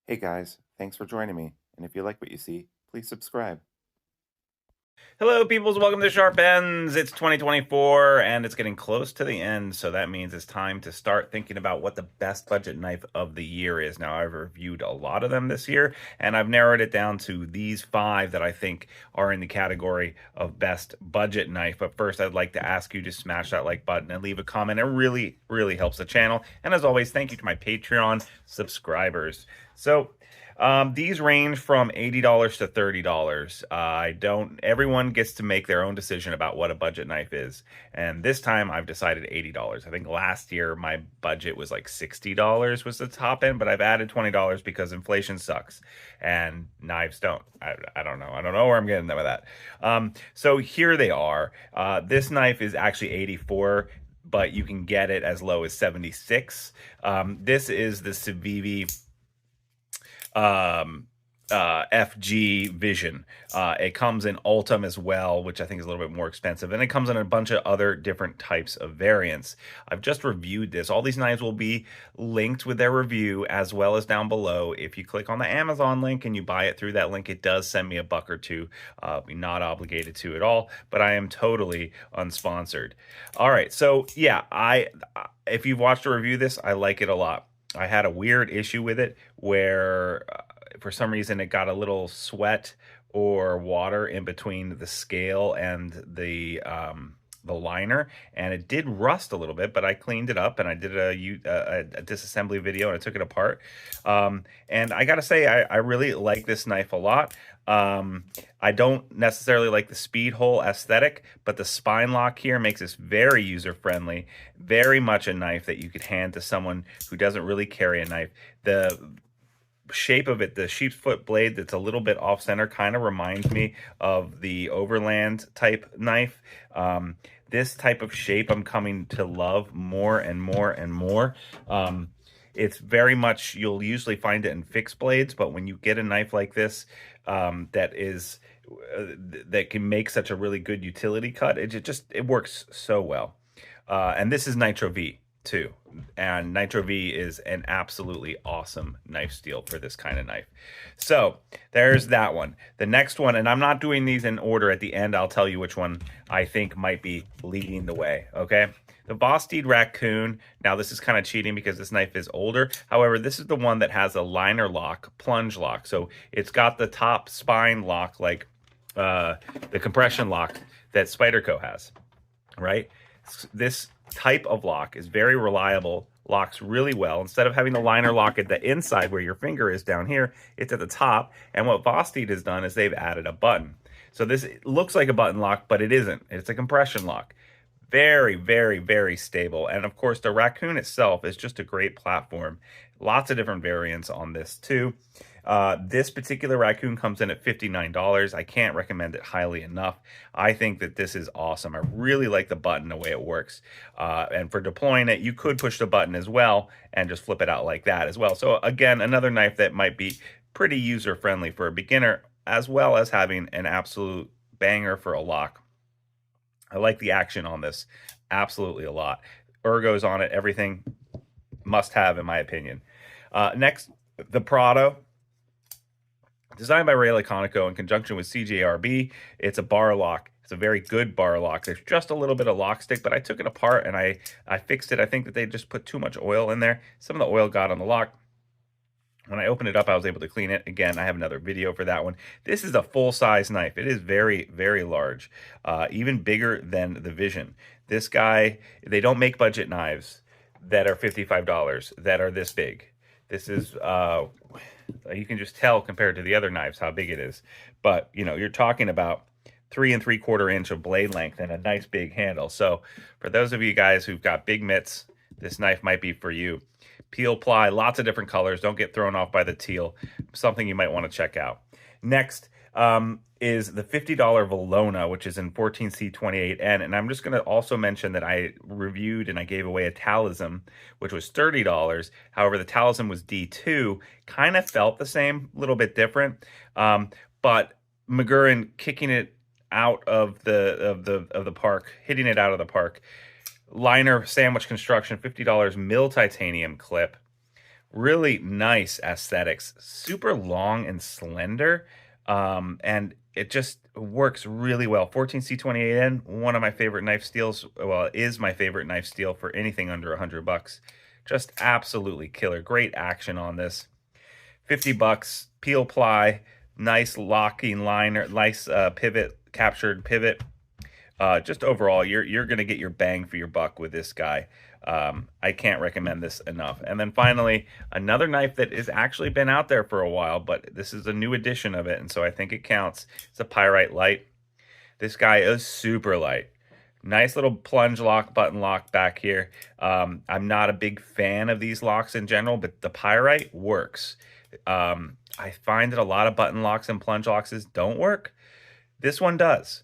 Hey guys, thanks for joining me. And if you like what you see, please subscribe. Hello, peoples. Welcome to Sharp Ends. It's 2024 and it's getting close to the end, so that means it's time to start thinking about what the best budget knife of the year is. Now, I've reviewed a lot of them this year, and I've narrowed it down to these 5 that I think are in the category of best budget knife. But first, I'd like to ask you to smash that like button and leave a comment. It really, really helps the channel. And as always, thank you to my Patreon subscribers. So, these range from $80 to $30. I don't. Everyone gets to make their own decision about what a budget knife is, and this time I've decided $80. I think last year my budget was like $60 was the top end, but I've added $20 because inflation sucks and knives don't. I don't know. I don't know where I'm getting with that. So here they are. This knife is actually 84, but you can get it as low as 76. This is the Civivi FG Vision. It comes in Ultim as well, which I think is a little bit more expensive, and it comes in a bunch of other different types of variants. I've just reviewed this. All these knives will be linked with their review as well as down below. If you click on the Amazon link and you buy it through that link, it does send me a buck or two. Not obligated to at all, but I am totally unsponsored. All right, so yeah, if you've watched a review of this, I like it a lot. I had a weird issue with it where for some reason it got a little sweat or water in between the scale and the liner, and it did rust a little bit, but I cleaned it up and I did a disassembly video and I took it apart. And I gotta say, I really like this knife a lot. I don't necessarily like the speed hole aesthetic, but the spine lock here makes this very user friendly, very much a knife that you could hand to someone who doesn't really carry a knife. The shape of it, the sheep's foot blade that's a little bit off center, kind of reminds me of the Overland type knife. This type of shape I'm coming to love more and more and more. It's very much, you'll usually find it in fixed blades, but when you get a knife like this that is that can make such a really good utility cut, it works so well. And this is Nitro V too, and Nitro V is an absolutely awesome knife steel for this kind of knife. So there's that one. The next one, and I'm not doing these in order. At the end I'll tell you which one I think might be leading the way. Okay, the Vosteed Raccoon. Now this is kind of cheating because this knife is older. However, this is the one that has a liner lock, plunge lock. So it's got the top spine lock like the compression lock that Spyderco has, right? This type of lock is very reliable, locks really well. Instead of having the liner lock at the inside where your finger is down here, it's at the top. And what Vosteed has done is they've added a button. So this looks like a button lock, but it isn't. It's a compression lock. Very, very, very stable. And of course, the Raccoon itself is just a great platform. Lots of different variants on this too. This particular Raccoon comes in at $59. I can't recommend it highly enough. I think that this is awesome. I really like the button, the way it works. And for deploying it, you could push the button as well and just flip it out like that as well. So again, another knife that might be pretty user-friendly for a beginner, as well as having an absolute banger for a lock. I like the action on this absolutely a lot. Ergos on it, everything must have in my opinion. Next, the Prodo. Designed by Ray Laconico in conjunction with CJRB. It's a bar lock. It's a very good bar lock. There's just a little bit of lock stick, but I took it apart and I fixed it. I think that they just put too much oil in there. Some of the oil got on the lock. When I opened it up, I was able to clean it. Again, I have another video for that one. This is a full-size knife. It is very, very large, even bigger than the Vision. This guy, they don't make budget knives that are $55 that are this big. This is, you can just tell compared to the other knives how big it is. But, you know, you're talking about 3 3/4 inch of blade length and a nice big handle. So for those of you guys who've got big mitts, this knife might be for you. Peel ply, lots of different colors. Don't get thrown off by the teal. Something you might want to check out. Next is the $50 Vona, which is in 14C28N. And I'm just going to also mention that I reviewed and I gave away a Talisman, which was $30. However, the Talisman was D2. Kind of felt the same, a little bit different. But McGurran kicking it out of the park, hitting it out of the park. Liner sandwich construction, $50 mill titanium clip. Really nice aesthetics, super long and slender, and it just works really well. 14C28N, one of my favorite knife steels. Well, it is my favorite knife steel for anything under $100. Just absolutely killer. Great action on this. 50 bucks, peel ply, nice locking liner, nice pivot, captured pivot. Just overall, you're going to get your bang for your buck with this guy. I can't recommend this enough. And then finally, another knife that has actually been out there for a while, but this is a new edition of it, and so I think it counts. It's a Pyite Light. This guy is super light. Nice little plunge lock, button lock back here. I'm not a big fan of these locks in general, but the Pyite works. I find that a lot of button locks and plunge locks don't work. This one does.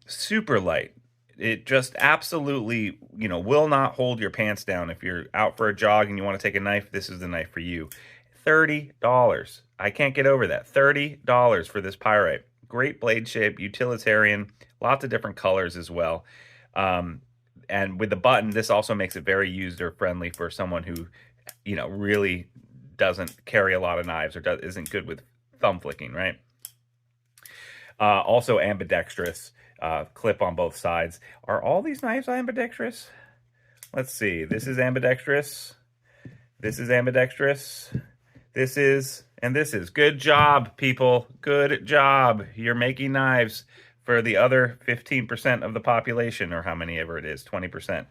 Super light. It just absolutely, will not hold your pants down. If you're out for a jog and you want to take a knife, this is the knife for you. $30. I can't get over that. $30 for this Pyite. Great blade shape, utilitarian, lots of different colors as well. And with the button, this also makes it very user friendly for someone who, really doesn't carry a lot of knives or isn't good with thumb flicking, right? Also ambidextrous, clip on both sides. Are all these knives ambidextrous? Let's see. This is ambidextrous. This is ambidextrous. This is, and this is. Good job, people. Good job. You're making knives for the other 15% of the population, or how many ever it is, 20%.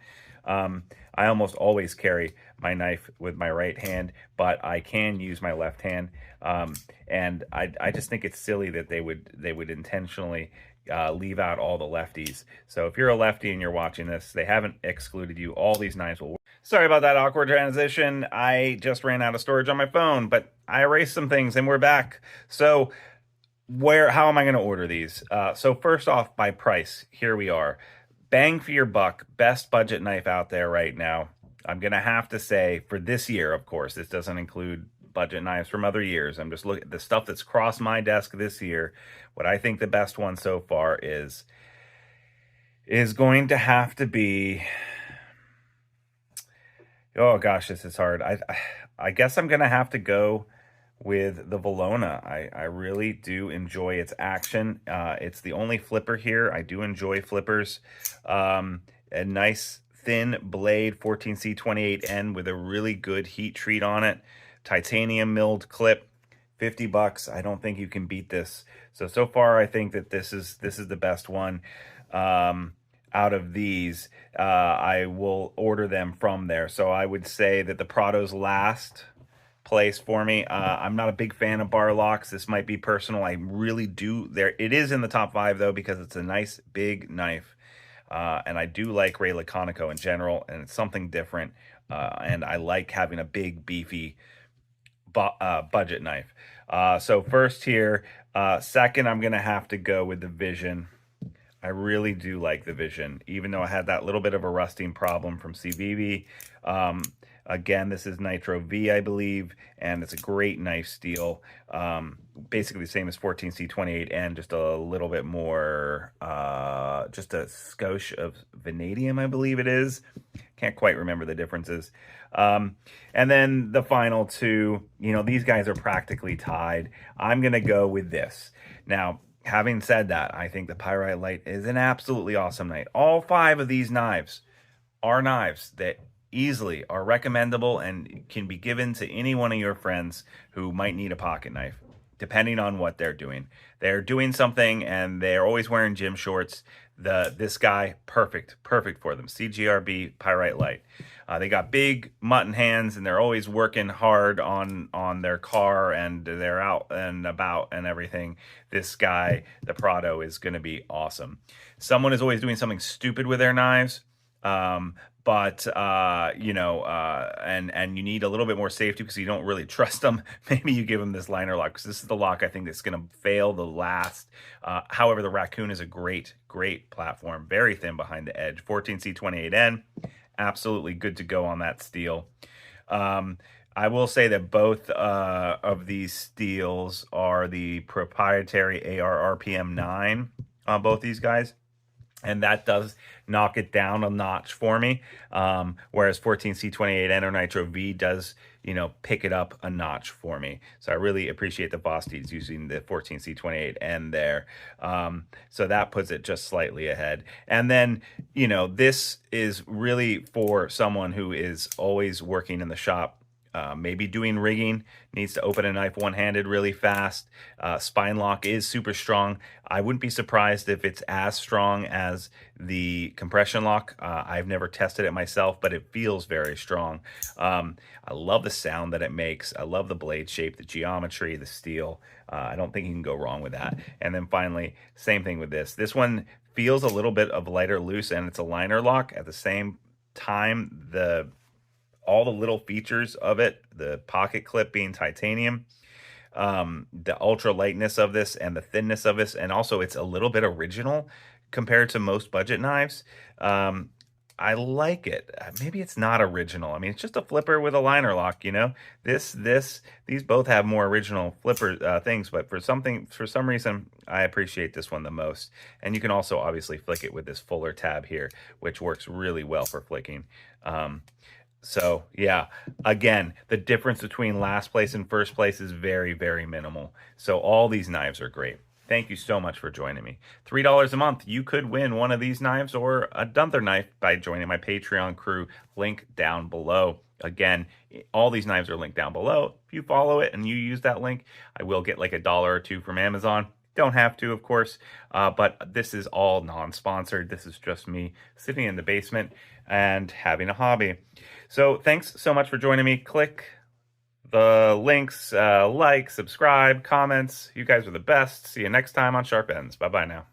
I almost always carry my knife with my right hand, but I can use my left hand. And I just think it's silly that they would intentionally leave out all the lefties. So if you're a lefty and you're watching this, they haven't excluded you. All these knives will work. Sorry about that awkward transition. I just ran out of storage on my phone, but I erased some things and we're back. So how am I going to order these? So first off, by price, here we are. Bang for your buck, best budget knife out there right now. I'm going to have to say, for this year, of course, this doesn't include budget knives from other years. I'm just looking at the stuff that's crossed my desk this year. What I think the best one so far is going to have to be, oh gosh, this is hard. I guess I'm going to have to go with the Vona. I really do enjoy its action. It's the only flipper here. I do enjoy flippers. A nice thin blade, 14C28N with a really good heat treat on it. Titanium milled clip, 50 bucks. I don't think you can beat this. So far I think that this is the best one. Out of these, I will order them from there. So I would say that the Prodo's last place for me. I'm not a big fan of bar locks. This might be personal. I really do. It is in the top 5 though, because it's a nice big knife. And I do like Ray Laconico in general, and it's something different. And I like having a big, beefy budget knife. So first here, second, I'm going to have to go with the Vision. I really do like the Vision, even though I had that little bit of a rusting problem from CVV. Again, this is Nitro V, I believe, and it's a great knife steel. Basically the same as 14C28N, just a little bit more, just a skosh of vanadium, I believe it is. Can't quite remember the differences. And then the final two, these guys are practically tied. I'm going to go with this. Now, having said that, I think the Pyite Light is an absolutely awesome knife. All 5 of these knives are knives that easily are recommendable and can be given to any one of your friends who might need a pocket knife, depending on what they're doing. They're doing something and they're always wearing gym shorts. This guy, perfect for them. CGRB Pyite Light. They got big mutton hands and they're always working hard on their car, and they're out and about and everything. This guy, the Prodo, is going to be awesome. Someone is always doing something stupid with their knives. But and you need a little bit more safety because you don't really trust them. Maybe you give them this liner lock, because this is the lock I think that's going to fail the last. However, the Raccoon is a great platform, very thin behind the edge. 14C28N, absolutely good to go on that steel. I will say that both of these steels are the proprietary AR RPM 9 on both these guys. And that does knock it down a notch for me. Whereas 14C28N or Nitro V does pick it up a notch for me. So I really appreciate the Vostides using the 14C28 end there. So that puts it just slightly ahead. And then, this is really for someone who is always working in the shop, maybe doing rigging, needs to open a knife one-handed really fast. Spine lock is super strong. I wouldn't be surprised if it's as strong as the compression lock. I've never tested it myself, but it feels very strong. I love the sound that it makes. I love the blade shape, the geometry, the steel. I don't think you can go wrong with that. And then finally, same thing with this. This one feels a little bit of lighter loose, and it's a liner lock. At the same time, all the little features of it, the pocket clip being titanium, the ultra lightness of this and the thinness of this, and also it's a little bit original compared to most budget knives. I like it. Maybe it's not original. I mean, it's just a flipper with a liner lock, these both have more original flipper things, but for some reason, I appreciate this one the most. And you can also obviously flick it with this fuller tab here, which works really well for flicking. So yeah, again, the difference between last place and first place is very, very minimal. So all these knives are great. Thank you so much for joining me. $3 a month, you could win one of these knives or another knife by joining my Patreon crew. Link down below. Again, all these knives are linked down below. If you follow it and you use that link, I will get like $1 or $2 from Amazon. Don't have to, of course, but this is all non-sponsored. This is just me sitting in the basement and having a hobby. So thanks so much for joining me. Click the links, like, subscribe, comments. You guys are the best. See you next time on Sharp Ends. Bye-bye now.